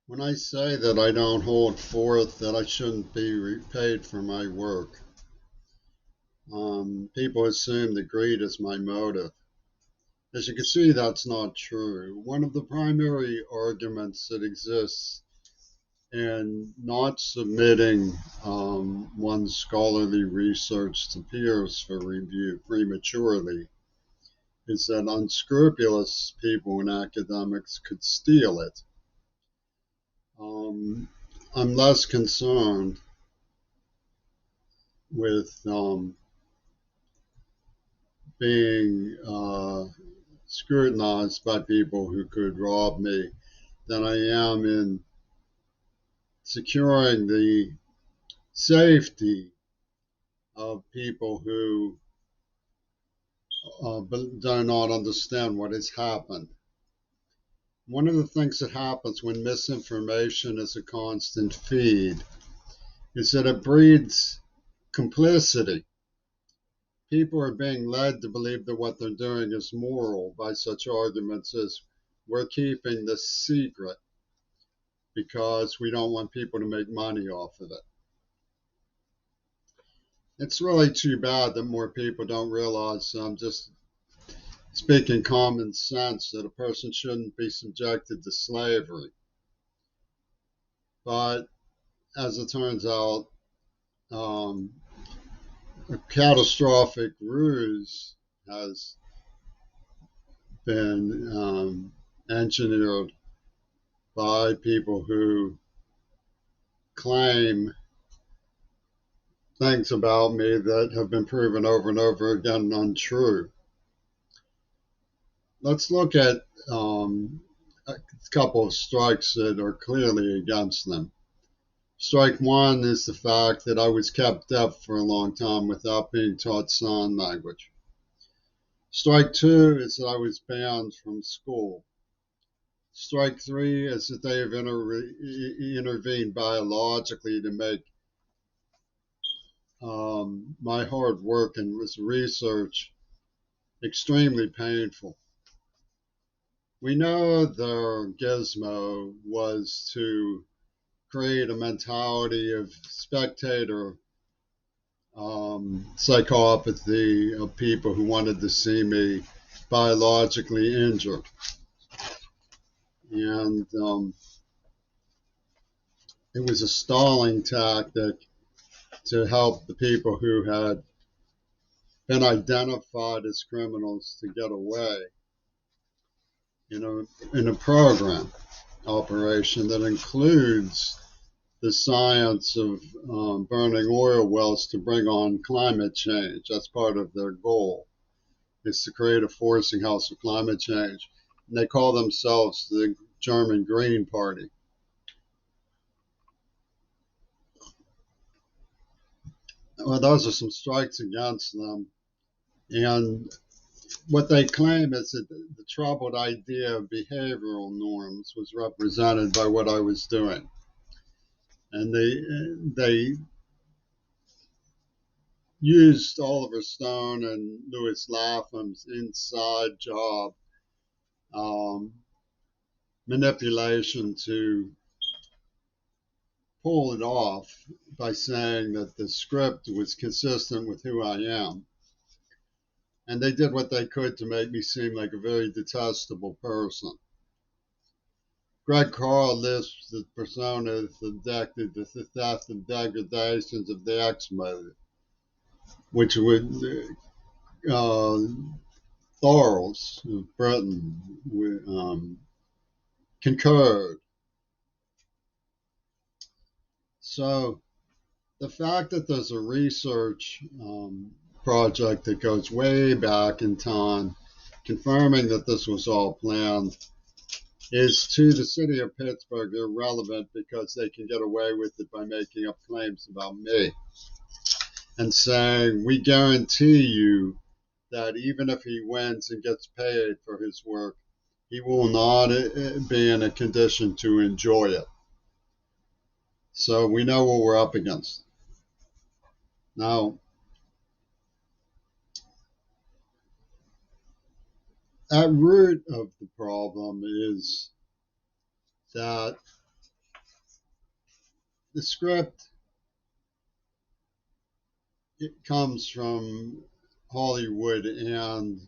When I say that I don't hold forth that I shouldn't be repaid for my work, people assume that greed is my motive. As you can see, that's not true. One of the primary arguments that exists in not submitting one's scholarly research to peers for review prematurely is that unscrupulous people in academics could steal it. Um, I'm less concerned with being scrutinized by people who could rob me than I am in securing the safety of people who do not understand what has happened. One of the things that happens when misinformation is a constant feed is that it breeds complicity. People are being led to believe that what they're doing is moral by such arguments as we're keeping this secret because we don't want people to make money off of it. It's really too bad that more people don't realize, just speaking common sense, that a person shouldn't be subjected to slavery. But as it turns out, um, a catastrophic ruse has been engineered by people who claim things about me that have been proven over and over again untrue. Let's look at a couple of strikes that are clearly against them. Strike one is the fact that I was kept deaf for a long time without being taught sign language. Strike two is that I was banned from school. Strike three is that they have intervened biologically to make my hard work and research extremely painful. We know their gizmo was to create a mentality of spectator psychopathy of people who wanted to see me biologically injured. And it was a stalling tactic to help the people who had been identified as criminals to get away in a program operation that includes the science of burning oil wells to bring on climate change. That's part of their goal, is to create a forcing house of climate change. And they call themselves the German Green Party. Well, those are some strikes against them. And what they claim is that the troubled idea of behavioral norms was represented by what I was doing. And they used Oliver Stone and Louis Lapham's inside job um, manipulation to pull it off by saying that the script was consistent with who I am. And they did what they could to make me seem like a very detestable person. Greg Carl lists the persona as addicted to the theft and degradations of the X motive, which would uh, Thorles of Britain concurred. So the fact that there's a research project that goes way back in time confirming that this was all planned is to the city of Pittsburgh irrelevant because they can get away with it by making up claims about me and saying, we guarantee you that even if he wins and gets paid for his work, he will not be in a condition to enjoy it. So we know what we're up against. Now, at root of the problem is that The script, it comes from Hollywood and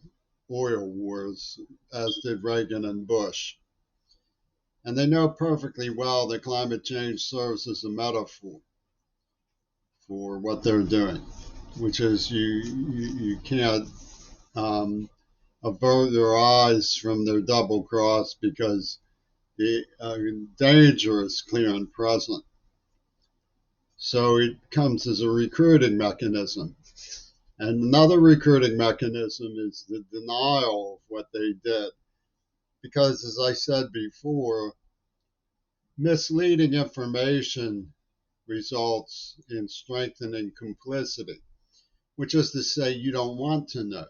oil wars, as did Reagan and Bush. And they know perfectly well that climate change serves as a metaphor for what they're doing, which is you can't um, avert their eyes from their double cross because the danger is clear and present. So it comes as a recruiting mechanism. And another recruiting mechanism is the denial of what they did. Because, as I said before, misleading information results in strengthening complicity, which is to say, you don't want to know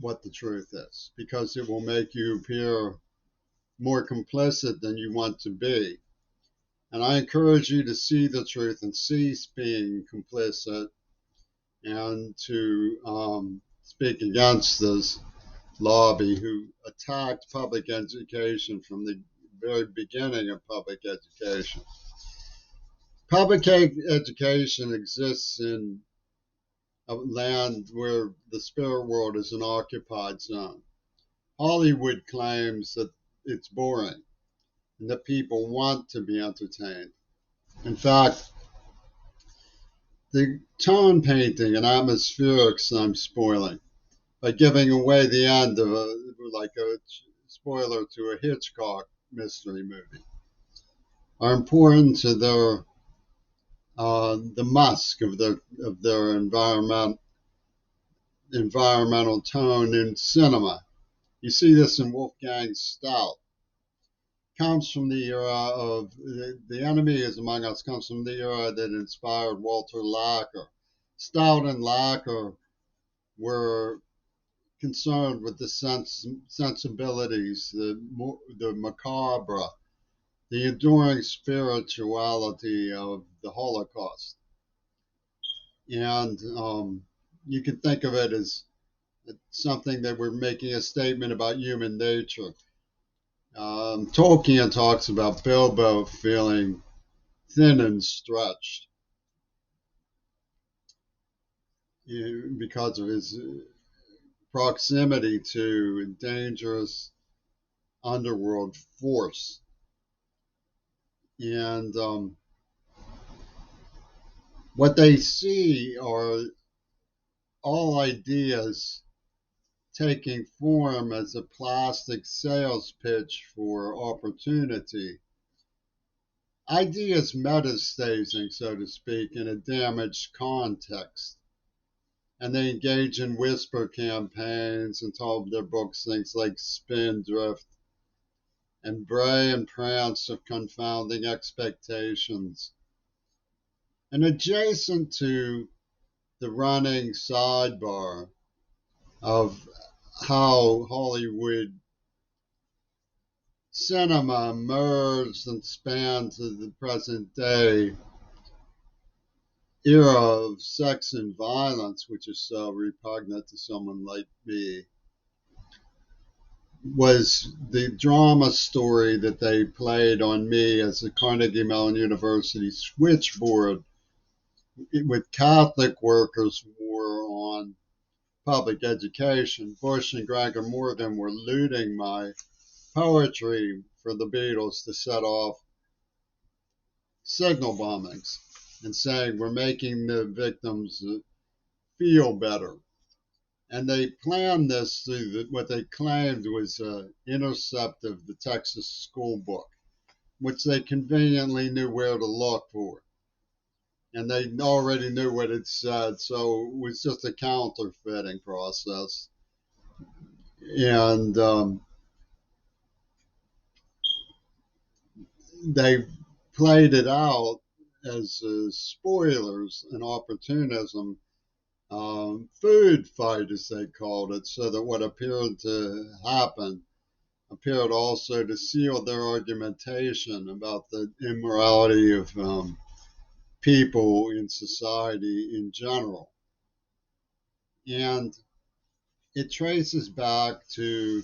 what the truth is because it will make you appear more complicit than you want to be. And I encourage you to see the truth and cease being complicit and to speak against this lobby who attacked public education from the very beginning of public education. Public education exists in a land where the spirit world is an occupied zone. Hollywood claims that it's boring and that people want to be entertained. In fact, the tone painting and atmospherics I'm spoiling by giving away the end of a spoiler to a Hitchcock mystery movie are important to their the musk of their environmental tone in cinema. You see this in Wolfgang Stout. Comes from the era of the enemy is among us. Comes from the era that inspired Walter Lacker. Stout and Lacker were concerned with the sensibilities, the macabre, the enduring spirituality of the Holocaust. And you can think of it as something that we're making a statement about human nature. Tolkien talks about Bilbo feeling thin and stretched because of his proximity to dangerous underworld force. And what they see are all ideas taking form as a plastic sales pitch for opportunity. Ideas metastasing, so to speak, in a damaged context. And they engage in whisper campaigns and told their books things like Spindrift and bray and prance of confounding expectations. And adjacent to the running sidebar of how Hollywood cinema merged and spanned to the present day era of sex and violence, which is so repugnant to someone like me, was the drama story that they played on me as a Carnegie Mellon University switchboard with Catholic workers war on public education. Bush and Gregor Morgan were looting my poetry for the Beatles to set off signal bombings and saying we're making the victims feel better. And they planned this through what they claimed was an intercept of the Texas school book, which they conveniently knew where to look for. And they already knew what it said, so it was just a counterfeiting process. And they played it out as spoilers and opportunism, food fight, as they called it, so that what appeared to happen appeared also to seal their argumentation about the immorality of people in society in general. And it traces back to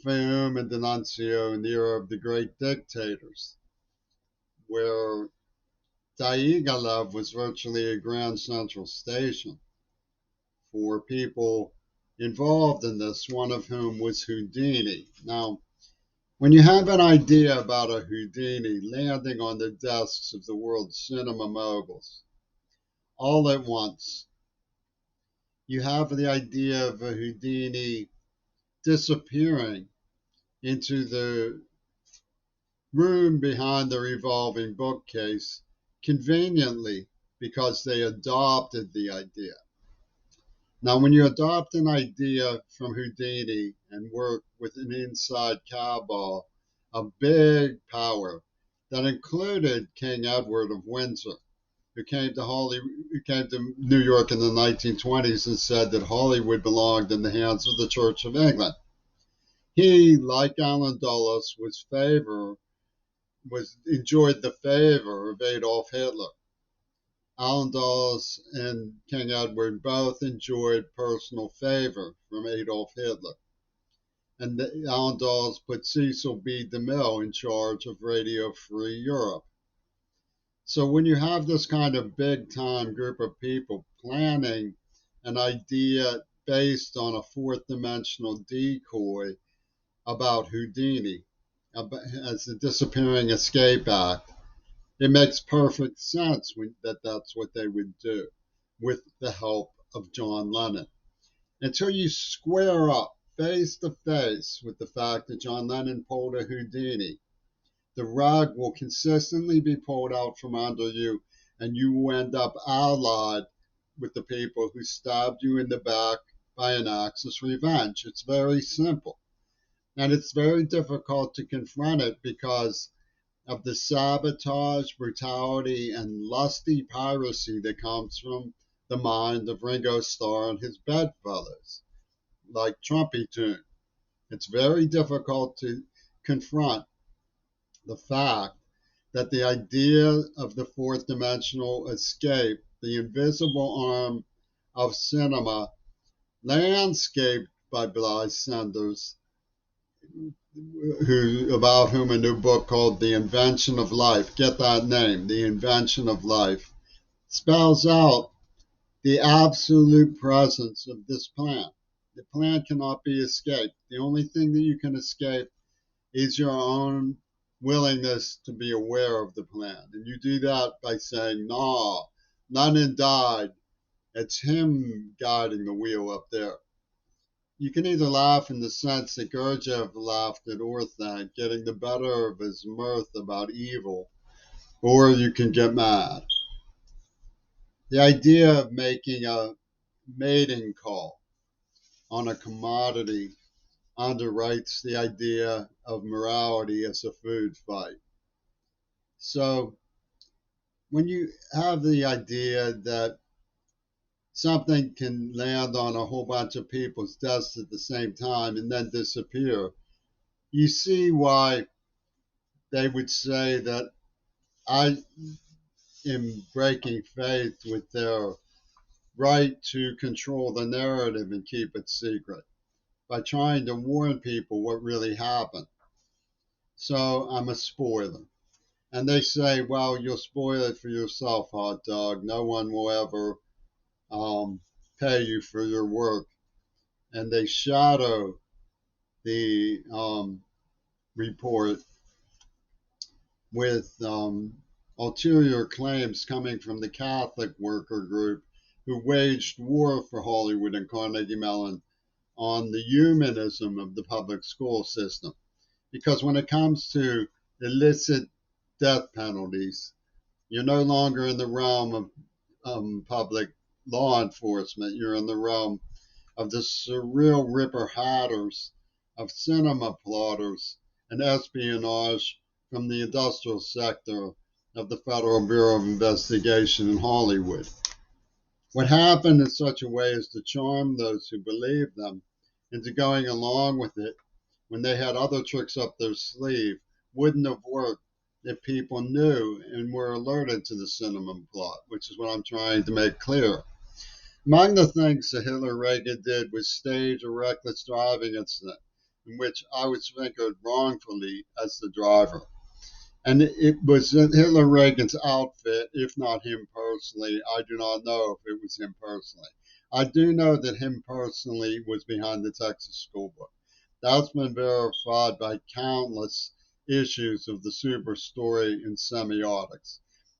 Fiume and D'Annunzio in the era of the great dictators, where Diaghilev was virtually a Grand Central Station for people involved in this, one of whom was Houdini. Now, when you have an idea about a Houdini landing on the desks of the world's cinema moguls all at once, you have the idea of a Houdini disappearing into the room behind the revolving bookcase conveniently because they adopted the idea. Now, when you adopt an idea from Houdini and work with an inside cabal, a big power that included King Edward of Windsor, who came to New York in the 1920s and said that Hollywood belonged in the hands of the Church of England. He, like Allen Dulles, enjoyed the favor of Adolf Hitler. Allen Dulles and King Edward both enjoyed personal favor from Adolf Hitler. And Allen Dulles put Cecil B. DeMille in charge of Radio Free Europe. So when you have this kind of big-time group of people planning an idea based on a fourth-dimensional decoy about Houdini, as the disappearing escape act, it makes perfect sense that that's what they would do with the help of John Lennon. Until you square up face to face with the fact that John Lennon pulled a Houdini, the rug will consistently be pulled out from under you, and you will end up allied with the people who stabbed you in the back by an Axis revenge. It's very simple. And it's very difficult to confront it because of the sabotage, brutality, and lusty piracy that comes from the mind of Ringo Starr and his bedfellows, like Trumpy Tune. It's very difficult to confront the fact that the idea of the fourth dimensional escape, the invisible arm of cinema, landscaped by Bly Sanders, about whom a new book called The Invention of Life, get that name, The Invention of Life, spells out the absolute presence of this plan. The plan cannot be escaped. The only thing that you can escape is your own willingness to be aware of the plan. And you do that by saying, "No, Lennon died. It's him guiding the wheel up there." You can either laugh in the sense that Gurdjieff laughed at Orthanc, getting the better of his mirth about evil, or you can get mad. The idea of making a mating call on a commodity underwrites the idea of morality as a food fight. So when you have the idea that something can land on a whole bunch of people's desks at the same time and then disappear, you see why they would say that I am breaking faith with their right to control the narrative and keep it secret by trying to warn people what really happened. So I'm a spoiler. And they say, well, you'll spoil it for yourself, hot dog. No one will ever pay you for your work. And they shadow the report with ulterior claims coming from the Catholic worker group who waged war for Hollywood and Carnegie Mellon on the humanism of the public school system. Because when it comes to illicit death penalties, you're no longer in the realm of public law enforcement. You're in the realm of the surreal Ripper Hatters, of cinema plotters, and espionage from the industrial sector of the Federal Bureau of Investigation in Hollywood. What happened in such a way as to charm those who believed them into going along with it when they had other tricks up their sleeve wouldn't have worked if people knew and were alerted to the cinema plot, which is what I'm trying to make clear. Among the things that Hitler-Reagan did was stage a reckless driving incident in which I was fingered wrongfully as the driver. And it was Hitler Reagan's outfit, if not him personally. I do not know if it was him personally. I do know that him personally was behind the Texas School Book. That's been verified by countless issues of the Super Story and semiotics.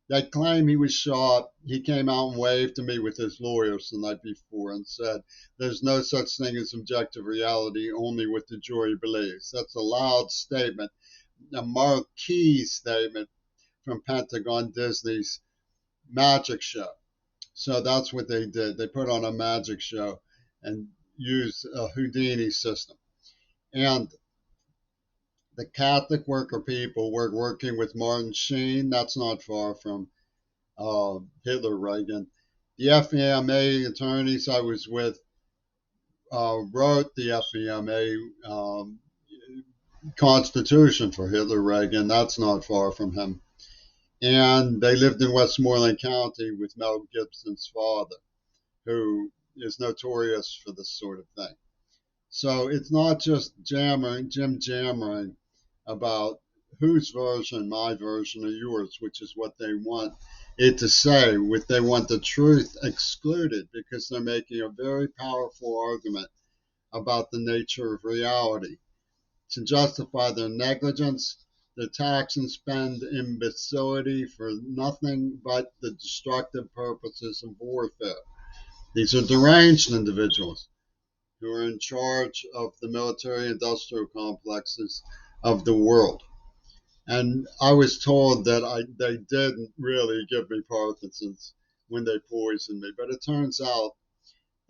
They claim he was shot. He came out and waved to me with his lawyers the night before and said, "There's no such thing as objective reality, only what the jury believes." That's a loud statement, a marquee statement from Pentagon Disney's magic show. So that's what they did. They put on a magic show and used a Houdini system. And the Catholic worker people were working with Martin Sheen. That's not far from Hitler Reagan. The FEMA attorneys I was with wrote the FEMA constitution for Hitler Reagan. That's not far from him. And they lived in Westmoreland County with Mel Gibson's father, who is notorious for this sort of thing. So it's not just jammering about whose version, my version, or yours, which is what they want it to say. They want the truth excluded because they're making a very powerful argument about the nature of reality to justify their negligence, their tax and spend imbecility for nothing but the destructive purposes of warfare. These are deranged individuals who are in charge of the military industrial complexes of the world. And I was told that they didn't really give me Parkinson's when they poisoned me, but it turns out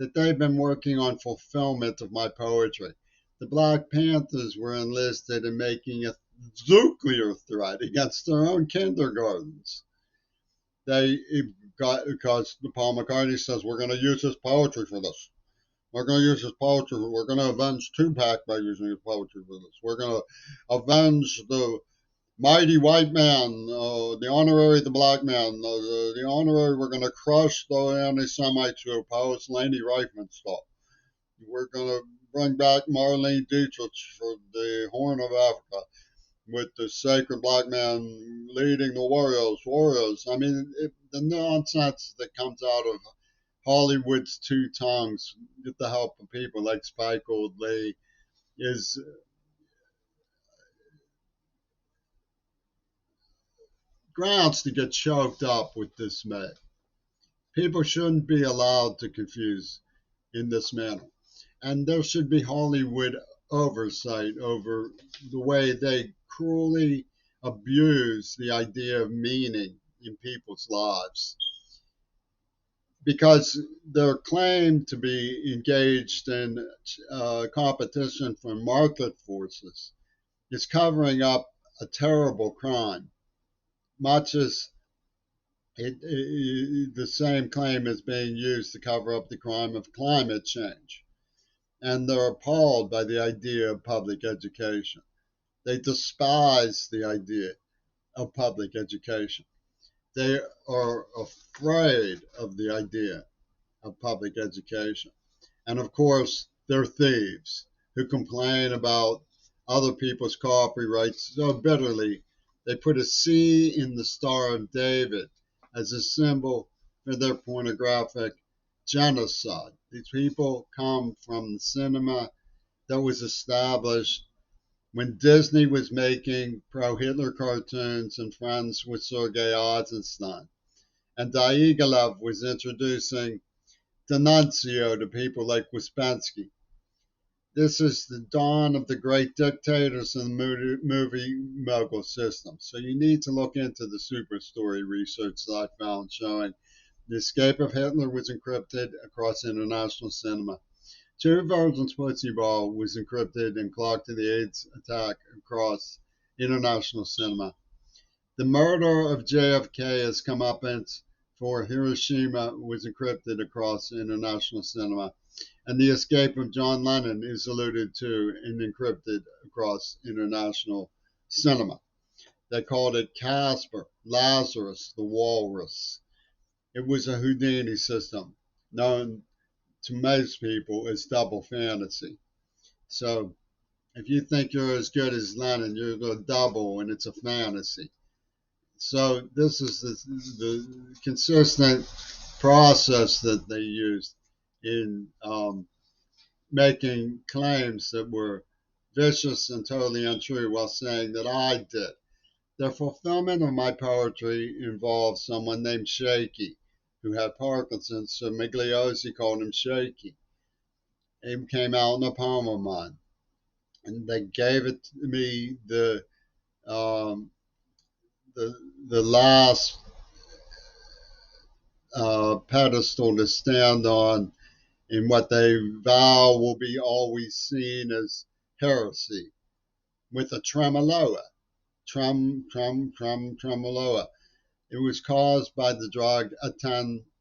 that they've been working on fulfillment of my poetry. The Black Panthers were enlisted in making a nuclear threat against their own kindergartens. They got because Paul McCartney says we're going to use his poetry for this. We're going to use his poetry. We're going to avenge Tupac by using his poetry for this. We're going to avenge the mighty white man, the honorary, the black man, the honorary. We're going to crush the anti-Semites who oppose Leni Riefenstahl. We're going to bring back Marlene Dietrich for the Horn of Africa with the sacred black man leading the warriors. I mean, the nonsense that comes out of Hollywood's two tongues with the help of people like Spike Lee is grounds to get choked up with dismay. People shouldn't be allowed to confuse in this manner. And there should be Hollywood oversight over the way they cruelly abuse the idea of meaning in people's lives. Because they're claimed to be engaged in competition for market forces is covering up a terrible crime, much as the same claim is being used to cover up the crime of climate change. And they're appalled by the idea of public education. They despise the idea of public education. They are afraid of the idea of public education. And of course, they're thieves who complain about other people's copyrights so bitterly. They put a C in the Star of David as a symbol for their pornographic genocide. These people come from the cinema that was established when Disney was making pro-Hitler cartoons and friends with Sergei Eisenstein. And Diaghilev was introducing Denuncio to people like Ouspensky. This is the dawn of the great dictators in the movie mogul system. So you need to look into the super story research that I found showing the escape of Hitler was encrypted across international cinema. Two versions Pussy Ball was encrypted and clocked to the AIDS attack across international cinema. The murder of JFK has come up for Hiroshima was encrypted across international cinema. And the escape of John Lennon is alluded to and encrypted across international cinema. They called it Casper, Lazarus, the Walrus. It was a Houdini system known to most people as double fantasy. So if you think you're as good as Lennon, you're a double and it's a fantasy. So this is the consistent process that they used in making claims that were vicious and totally untrue while saying that I did. The fulfillment of my poetry involved someone named Shaky, who had Parkinson's, so Migliosi called him Shaky. He came out in a poem of mine, and they gave it to me um, the the last pedestal to stand on in what they vow will be always seen as heresy, with a tremoloa, tremoloa. It was caused by the drug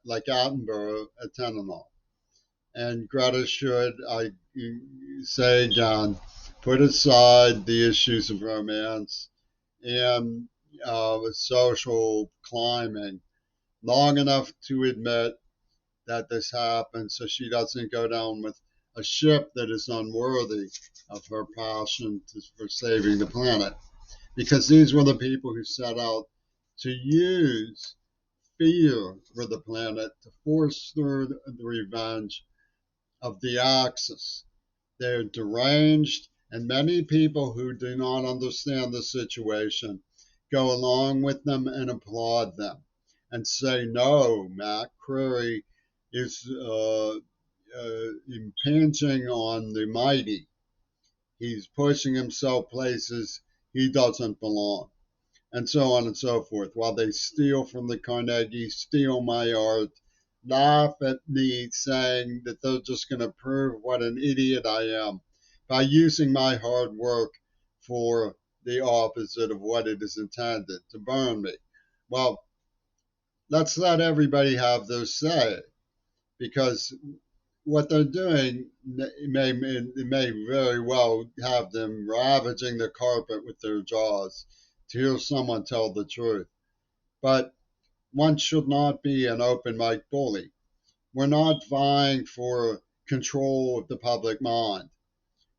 like Attenborough, atenolol. And Greta should, I say again, put aside the issues of romance and social climbing long enough to admit that this happened so she doesn't go down with a ship that is unworthy of her passion for saving the planet. Because these were the people who set out to use fear for the planet to force through the revenge of the Axis. They're deranged, and many people who do not understand the situation go along with them and applaud them and say, no, Matt Crary is impinging on the mighty. He's pushing himself places he doesn't belong, and so on and so forth, while they steal from the Carnegie, steal my art, laugh at me saying that they're just going to prove what an idiot I am by using my hard work for the opposite of what it is intended to burn me. Well, let's let everybody have their say, because what they're doing may very well have them ravaging the carpet with their jaws to hear someone tell the truth. But one should not be an open mic bully. We're not vying for control of the public mind.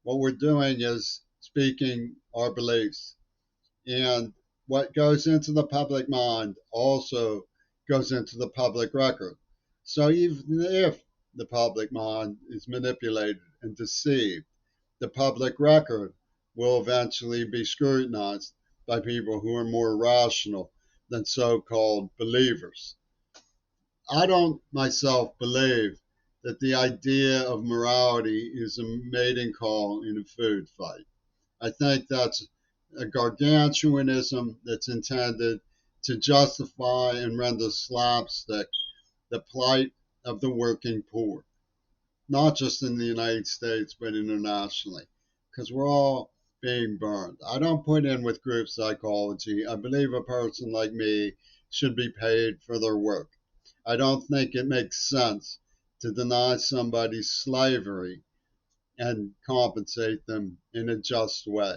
What we're doing is speaking our beliefs. And what goes into the public mind also goes into the public record. So even if the public mind is manipulated and deceived, the public record will eventually be scrutinized by people who are more rational than so called believers. I don't myself believe that the idea of morality is a mating call in a food fight. I think that's a gargantuanism that's intended to justify and render slapstick the plight of the working poor, not just in the United States, but internationally, because we're all being burned. I don't put in with group psychology. I believe a person like me should be paid for their work. I don't think it makes sense to deny somebody slavery and compensate them in a just way.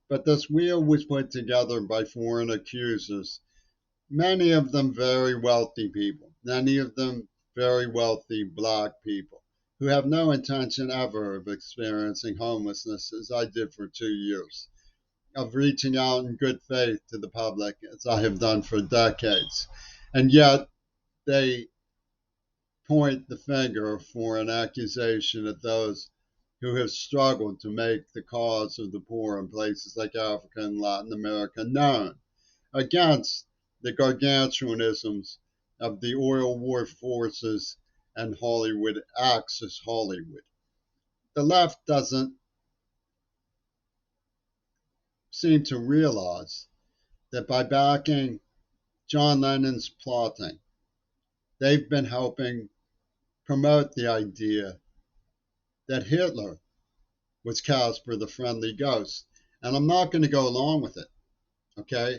But this wheel was put together by foreign accusers, many of them very wealthy people, many of them very wealthy black people who have no intention ever of experiencing homelessness as I did for 2 years, of reaching out in good faith to the public as I have done for decades. And yet they point the finger for an accusation at those who have struggled to make the cause of the poor in places like Africa and Latin America known, against the gargantuanisms of the oil war forces and Hollywood Axis Hollywood. The left doesn't seem to realize that by backing John Lennon's plotting, they've been helping promote the idea that Hitler was Casper the Friendly Ghost. And I'm not going to go along with it, okay?